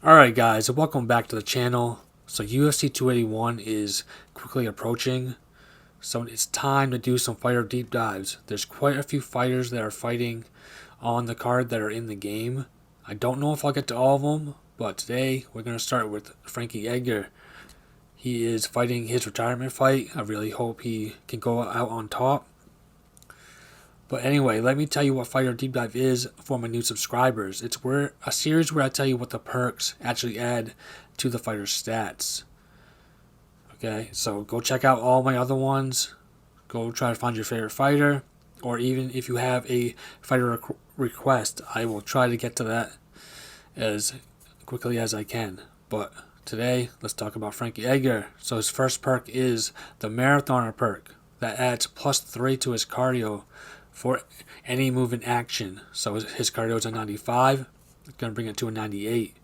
Alright guys, welcome back to the channel. So UFC 281 is quickly approaching, so it's time to do some fighter deep dives. There's quite a few fighters that are fighting on the card that are in the game. I don't know if I'll get to all of them, but today we're going to start with Frankie Edgar. He is fighting his retirement fight. I really hope he can go out on top. But anyway, let me tell you what Fighter Deep Dive is for my new subscribers. It's a series where I tell you what the perks actually add to the fighter's stats. Okay, so go check out all my other ones. Go try to find your favorite fighter. Or even if you have a fighter request, I will try to get to that as quickly as I can. But today, let's talk about Frankie Edgar. So his first perk is the Marathoner perk. That adds +3 to his cardio for any move in action. So his cardio is a 95. It's going to bring it to a 98.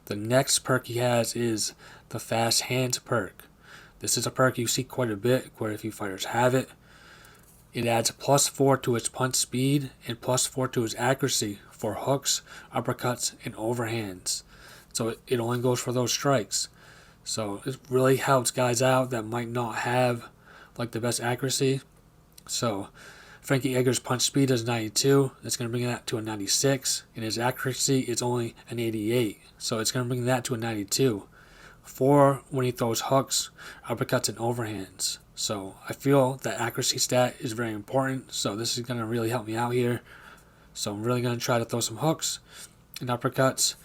The next perk he has is the Fast Hands perk. This is a perk you see quite a bit. Quite a few fighters have it. It adds +4 to his punch speed and +4 to his accuracy for hooks, uppercuts, and overhands. So it only goes for those strikes. So it really helps guys out that might not have like the best accuracy. So Frankie Edgar's punch speed is 92. That's going to bring that to a 96. And his accuracy is only an 88. So it's going to bring that to a 92. For when he throws hooks, uppercuts, and overhands. So I feel that accuracy stat is very important. So this is going to really help me out here. So I'm really going to try to throw some hooks and uppercuts.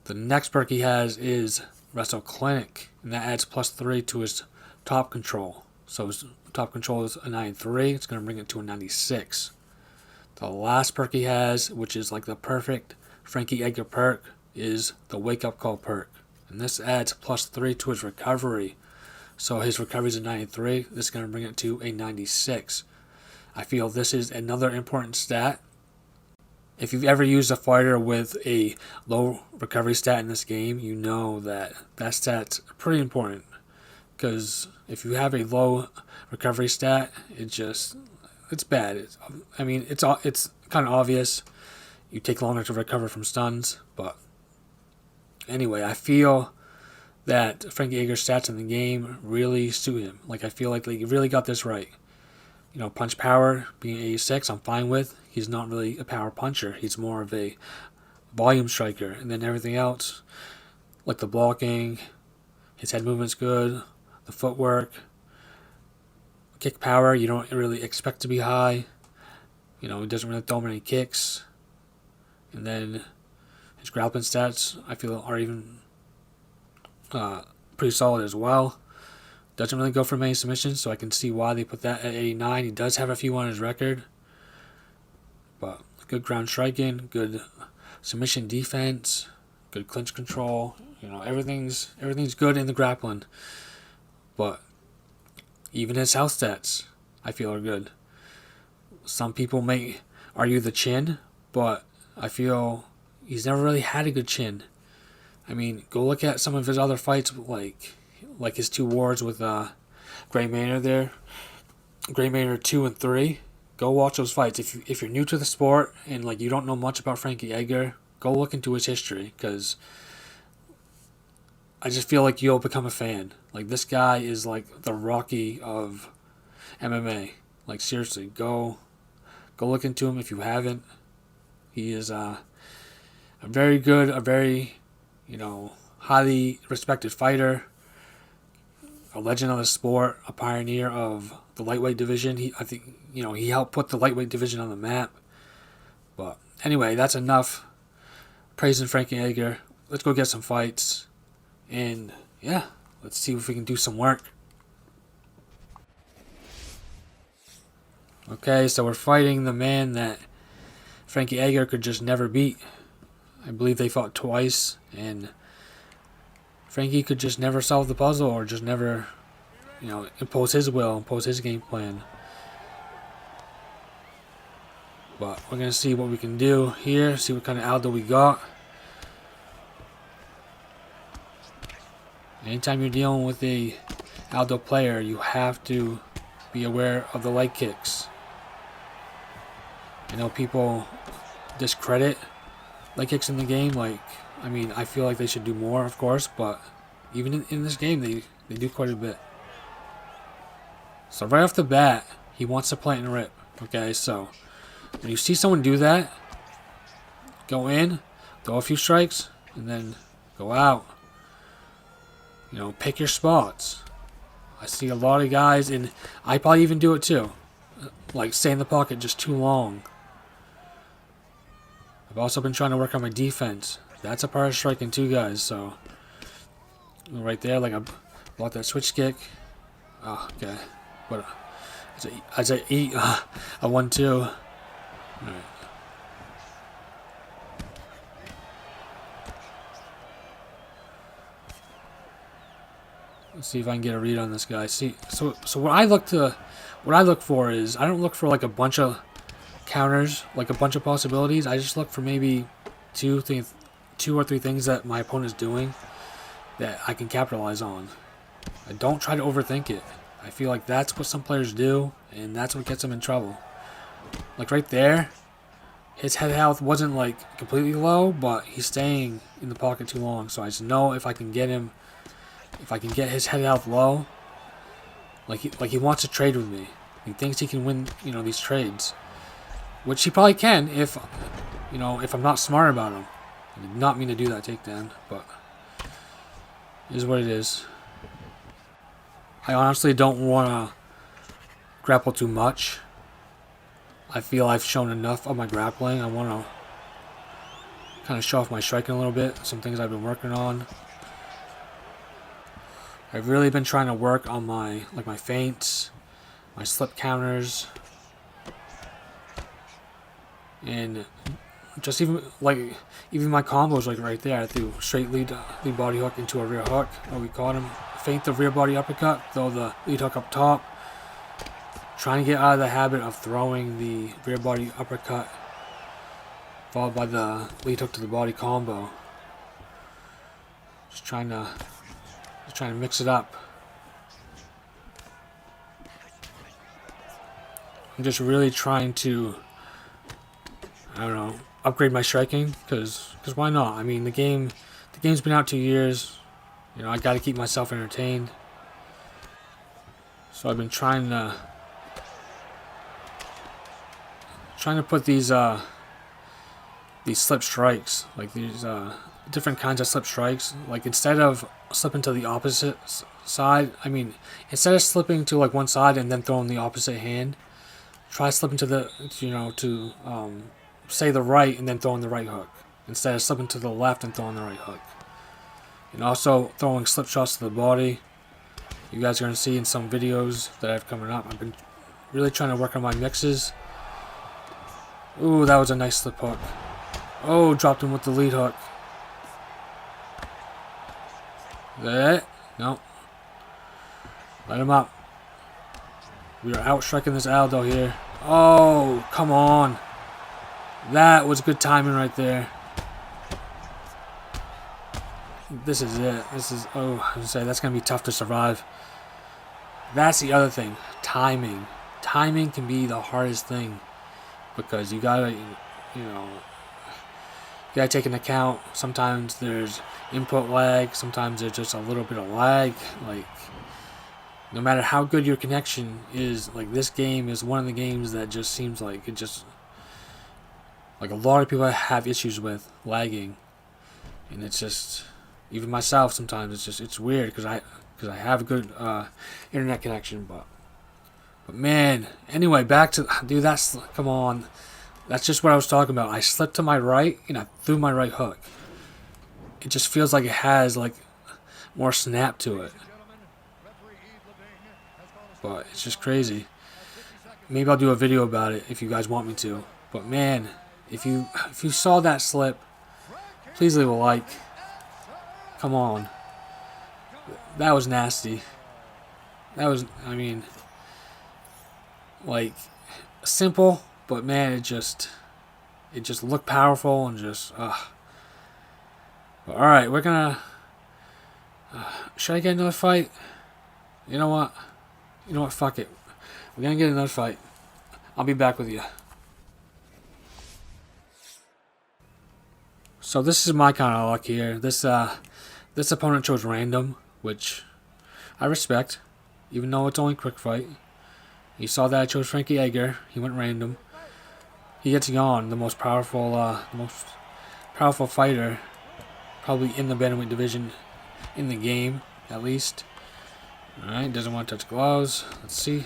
The next perk he has is Wrestle Clinic. And that adds +3 to his top control. So his top control is a 93. It's going to bring it to a 96. The last perk he has, which is like the perfect Frankie Edgar perk, is the Wake Up Call perk. And this adds +3 to his recovery. So his recovery is a 93. This is going to bring it to a 96. I feel this is another important stat. If you've ever used a fighter with a low recovery stat in this game, you know that stat's pretty important. Because if you have a low recovery stat, it's bad. It's kind of obvious. You take longer to recover from stuns, but anyway, I feel that Frankie Edgar's stats in the game really suit him. Like I feel like he really got this right. You know, punch power being 86, I'm fine with. He's not really a power puncher. He's more of a volume striker, and then everything else, like the blocking, his head movement's good. The footwork, kick power, you don't really expect to be high. You know, he doesn't really throw many kicks. And then his grappling stats, I feel, are even pretty solid as well. Doesn't really go for many submissions, so I can see why they put that at 89. He does have a few on his record. But good ground striking, good submission defense, good clinch control. You know, everything's good in the grappling. But even his health stats, I feel, are good. Some people may argue the chin, but I feel he's never really had a good chin. I mean, go look at some of his other fights, like his 2 wars with Gray Maynard there. Gray Maynard 2 and 3. Go watch those fights. If you're new to the sport and like you don't know much about Frankie Edgar, go look into his history, because I just feel like you'll become a fan. Like, this guy is like the Rocky of MMA. Like, seriously, go look into him if you haven't. He is a very good, a very, highly respected fighter, a legend of the sport, a pioneer of the lightweight division. I think he helped put the lightweight division on the map. But anyway, that's enough praising Frankie Edgar. Let's go get some fights. And yeah, let's see if we can do some work. Okay, so we're fighting the man that Frankie Edgar could just never beat. I believe they fought twice, and Frankie could just never solve the puzzle, or just never, impose his will, impose his game plan. But we're going to see what we can do here, see what kind of Aldo we got. Anytime you're dealing with a Aldo player, you have to be aware of the leg kicks. I know people discredit leg kicks in the game, like I mean, I feel like they should do more, of course, but even in this game, they do quite a bit. So right off the bat, he wants to plant and rip. Okay, so when you see someone do that, go in, throw a few strikes, and then go out. You know, pick your spots. I see a lot of guys, and I probably even do it too. Like, stay in the pocket just too long. I've also been trying to work on my defense. That's a part of striking too, guys, so... Right there, like I blocked that switch kick. Oh, okay. But as I eat, I won too. Alright. Let's see if I can get a read on this guy. See, so what I look for is, I don't look for like a bunch of counters, like a bunch of possibilities. I just look for maybe two or three things that my opponent is doing that I can capitalize on. I don't try to overthink it. I feel like that's what some players do, and that's what gets them in trouble. Like right there, his head health wasn't like completely low, but he's staying in the pocket too long. So I just know if I can get him, if I can get his head health low, like he wants to trade with me. He thinks he can win, you know, these trades, which he probably can if, you know, if I'm not smart about him. I did not mean to do that takedown, but it is what it is. I honestly don't want to grapple too much. I feel I've shown enough of my grappling. I want to kind of show off my striking a little bit. Some things I've been working on. I've really been trying to work on my feints, my slip counters, and just even my combos, like right there. I threw straight lead body hook into a rear hook. Oh, we caught him. Feint the rear body uppercut, throw the lead hook up top. Trying to get out of the habit of throwing the rear body uppercut followed by the lead hook to the body combo. Just trying to mix it up. I'm just really trying to, I don't know, upgrade my striking, because why not? I mean, the game's been out 2 years. You know, I got to keep myself entertained. So I've been trying to put these slip strikes, like these different kinds of slip strikes. Like, instead of slipping to the opposite side, I mean, instead of slipping to like one side and then throwing the opposite hand, try slipping to the, you know, to say the right and then throwing the right hook, instead of slipping to the left and throwing the right hook. And also throwing slip shots to the body. You guys are going to see in some videos that I have coming up. I've been really trying to work on my mixes. Ooh, that was a nice slip hook. Oh, dropped him with the lead hook. Is that it? No. Let him up. We are out striking this Aldo here. Oh, come on. That was good timing right there. This is it. This is, oh, I was gonna say, that's going to be tough to survive. That's the other thing. Timing. Timing can be the hardest thing, because you gotta, you know, you gotta take into account, sometimes there's input lag, sometimes there's just a little bit of lag. Like, no matter how good your connection is, like, this game is one of the games that just seems like it just, like, a lot of people have issues with lagging. And it's just, even myself sometimes, it's just, it's weird, because I have a good internet connection, but man, anyway, back to, dude, that's, come on, that's just what I was talking about. I slipped to my right and I threw my right hook. It just feels like it has like more snap to it, but it's just crazy. Maybe I'll do a video about it if you guys want me to. But man, if you saw that slip, please leave a like. Come on. That was nasty. That was, I mean, like, simple, but man, it just looked powerful and just, alright, we're gonna, should I get another fight? You know what? Fuck it. We're gonna get another fight. I'll be back with you. So this is my kind of luck here. This opponent chose random, which I respect, even though it's only quick fight. You saw that I chose Frankie Edgar. He went random. He gets Yawn, the most powerful fighter, probably in the bantamweight division, in the game at least. All right, doesn't want to touch gloves. Let's see.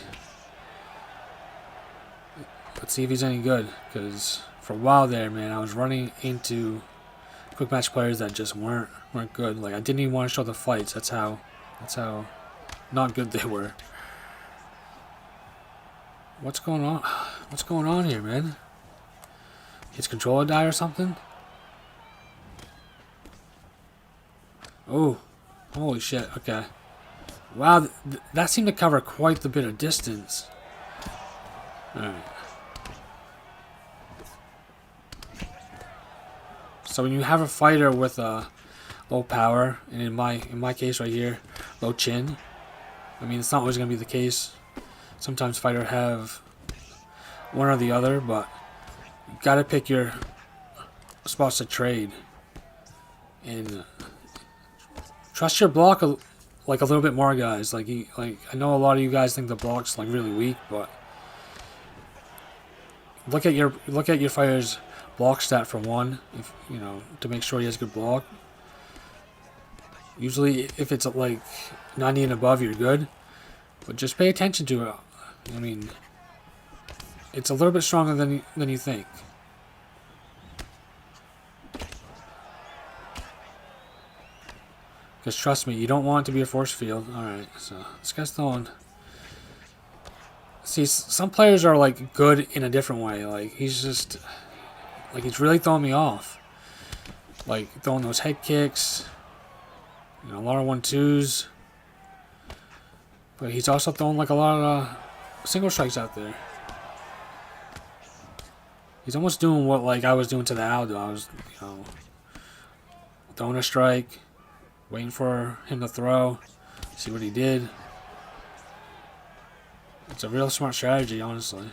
Let's see if he's any good. Because for a while there, man, I was running into quick match players that just weren't good. Like, I didn't even want to show the fights. That's how not good they were. What's going on? What's going on here, man? His controller die or something? Oh, holy shit! Okay. Wow, that seemed to cover quite the bit of distance. All right. So when you have a fighter with a low power, and in my case right here, low chin. I mean, it's not always going to be the case. Sometimes fighters have one or the other, but you gotta pick your spots to trade and trust your block like a little bit more, guys. Like I know a lot of you guys think the block's like really weak, but look at your fighter's block stat for one, if you know, to make sure he has good block. Usually, if it's like 90 and above, you're good. But just pay attention to it. I mean, it's a little bit stronger than you think. Because trust me, you don't want it to be a force field. Alright, so this guy's throwing. See, some players are like good in a different way. Like, he's just, like, he's really throwing me off. Like, throwing those head kicks. You know, a lot of 1-2s. But he's also throwing like a lot of single strikes out there. He's almost doing what like I was doing to the Aldo. I was, you know, throwing a strike, waiting for him to throw, see what he did. It's a real smart strategy, honestly.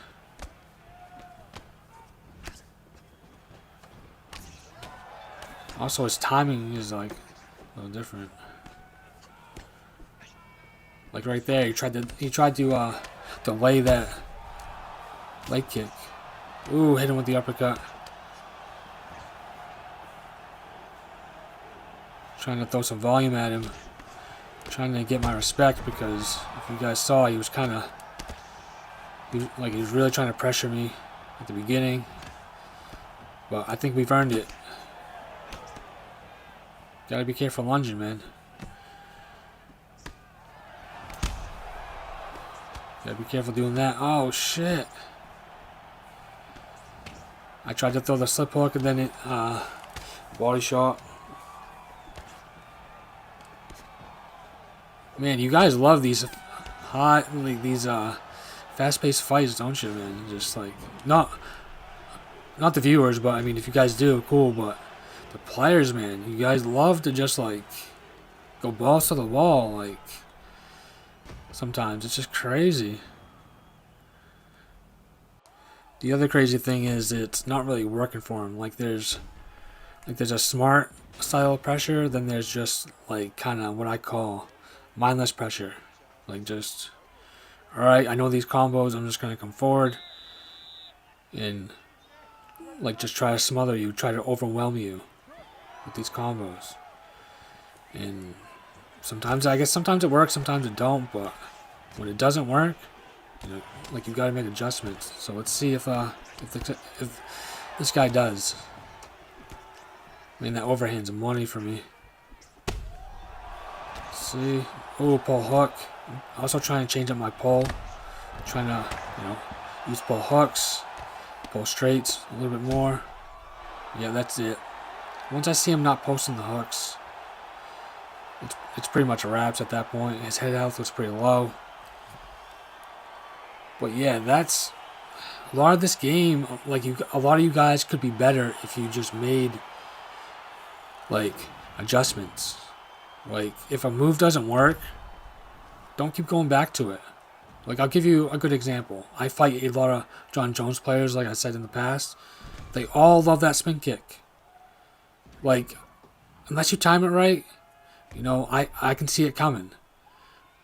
Also, his timing is like a little different. Like right there, he tried to delay that leg kick. Ooh, hit him with the uppercut. Trying to throw some volume at him. Trying to get my respect, because if you guys saw, he was kind of, he was really trying to pressure me at the beginning. But I think we've earned it. Gotta be careful lunging, man. Gotta be careful doing that. Oh, shit. I tried to throw the slip hook and then it, body shot. Man, you guys love these fast-paced fights, don't you, man? Just like, not the viewers, but I mean, if you guys do, cool, but the players, man, you guys love to just like go balls to the wall, like, sometimes it's just crazy. The other crazy thing is it's not really working for him. Like there's a smart style of pressure, then there's just like kind of what I call mindless pressure. Like just, all right, I know these combos, I'm just gonna come forward and like just try to smother you, try to overwhelm you with these combos. And sometimes it works, sometimes it don't, but when it doesn't work, you know, like you gotta make adjustments. So let's see if this guy does. Man, that overhand's money for me. Let's see. Oh, pull hook. Also trying to change up my pull. Trying to, you know, use pull hooks, pull straights a little bit more. Yeah, that's it. Once I see him not posting the hooks, it's pretty much a wraps at that point. His head health was pretty low. But yeah, that's a lot of this game. Like a lot of you guys could be better if you just made like adjustments. Like if a move doesn't work, don't keep going back to it. Like I'll give you a good example. I fight a lot of John Jones players, like I said in the past. They all love that spin kick. Like, unless you time it right, you know, I can see it coming.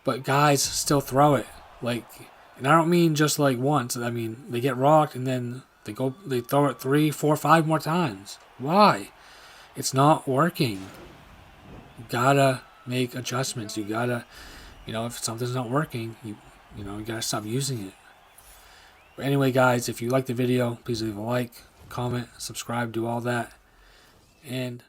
But guys still throw it. Like, and I don't mean just like once. I mean, they get rocked and then they throw it 3, 4, 5 more times. Why? It's not working. You gotta make adjustments. You gotta, you know, if something's not working, you know, you gotta stop using it. But anyway, guys, if you like the video, please leave a like, comment, subscribe, do all that. And